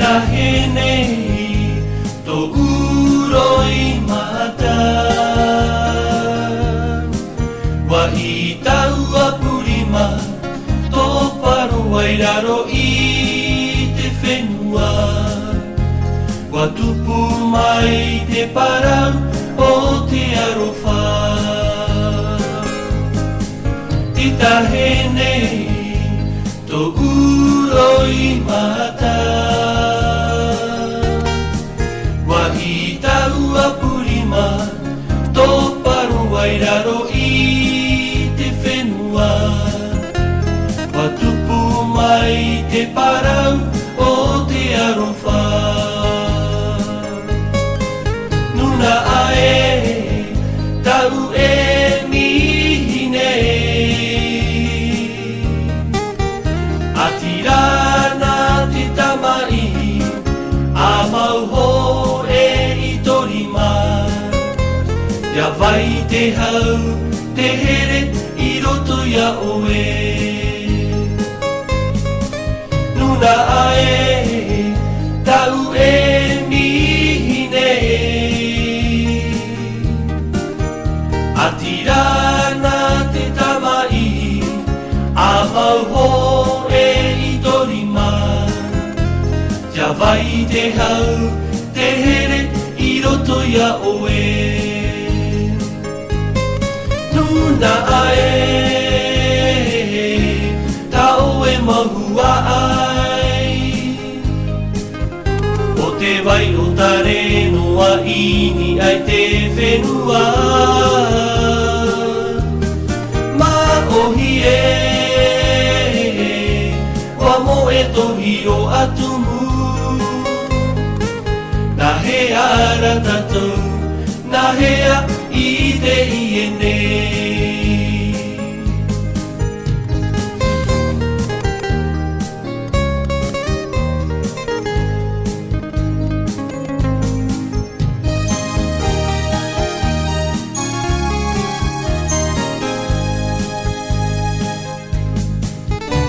tahe nei tō uroi mata. Wa i taua purima tō paro wairaro i te whenua. Wa tupu mai te parau o te arofa. Ti tahe nei tō uroi mata. Wa i taua purima tō paro wairaro i te whenua. Wa tupu mai te parau o te arofa. Nuna ae tau e mihi nei. Atirana te tamai a mau ho e i torima. Ia vai te hau te here i roto ia oe. Nuna ae tau e mihi nei. Atirana te tamai a mau ho e i torima. Ia vai te hau te here i roto ia oe. Nuna ae tau e mahua ai. O te vai o tare noa ini ai te whenua. Ma ohi wa mo e tohiro atumu. Na he ara tatou, na hea i te iene.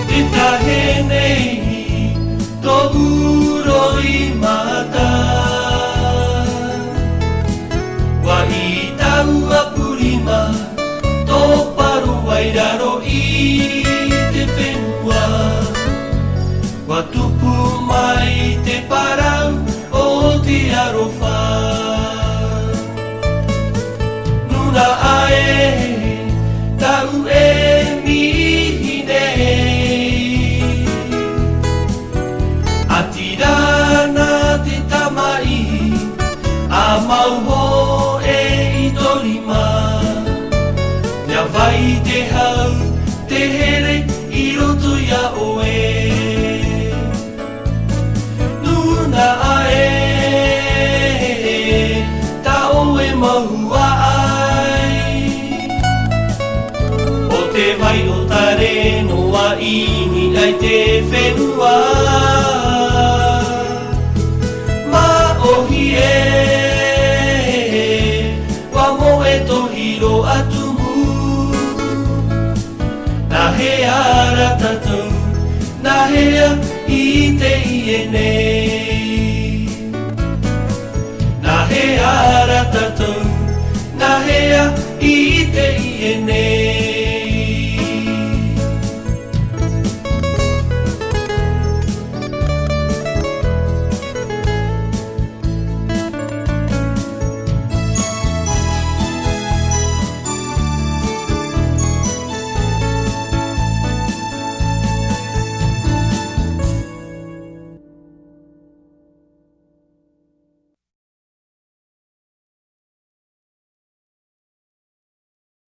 Te tahe nei tō uroi mata. Wa i taua purima tō paro wairaro i te whenua. Wa tupu mai te parau o te arofa. Nuna ae tau e mihi nei. Atirana te tamai a mau ho e i torima. Ia vai te hau te here i roto ia oe. Nuna ae tau e mahua ai. O te vai o tare noa ini ai te whenua. Ma ohi wa mo e tohiro atumu. Na he ara tatou, na hea i te iene. Na he ara tatou, na hea i te iene.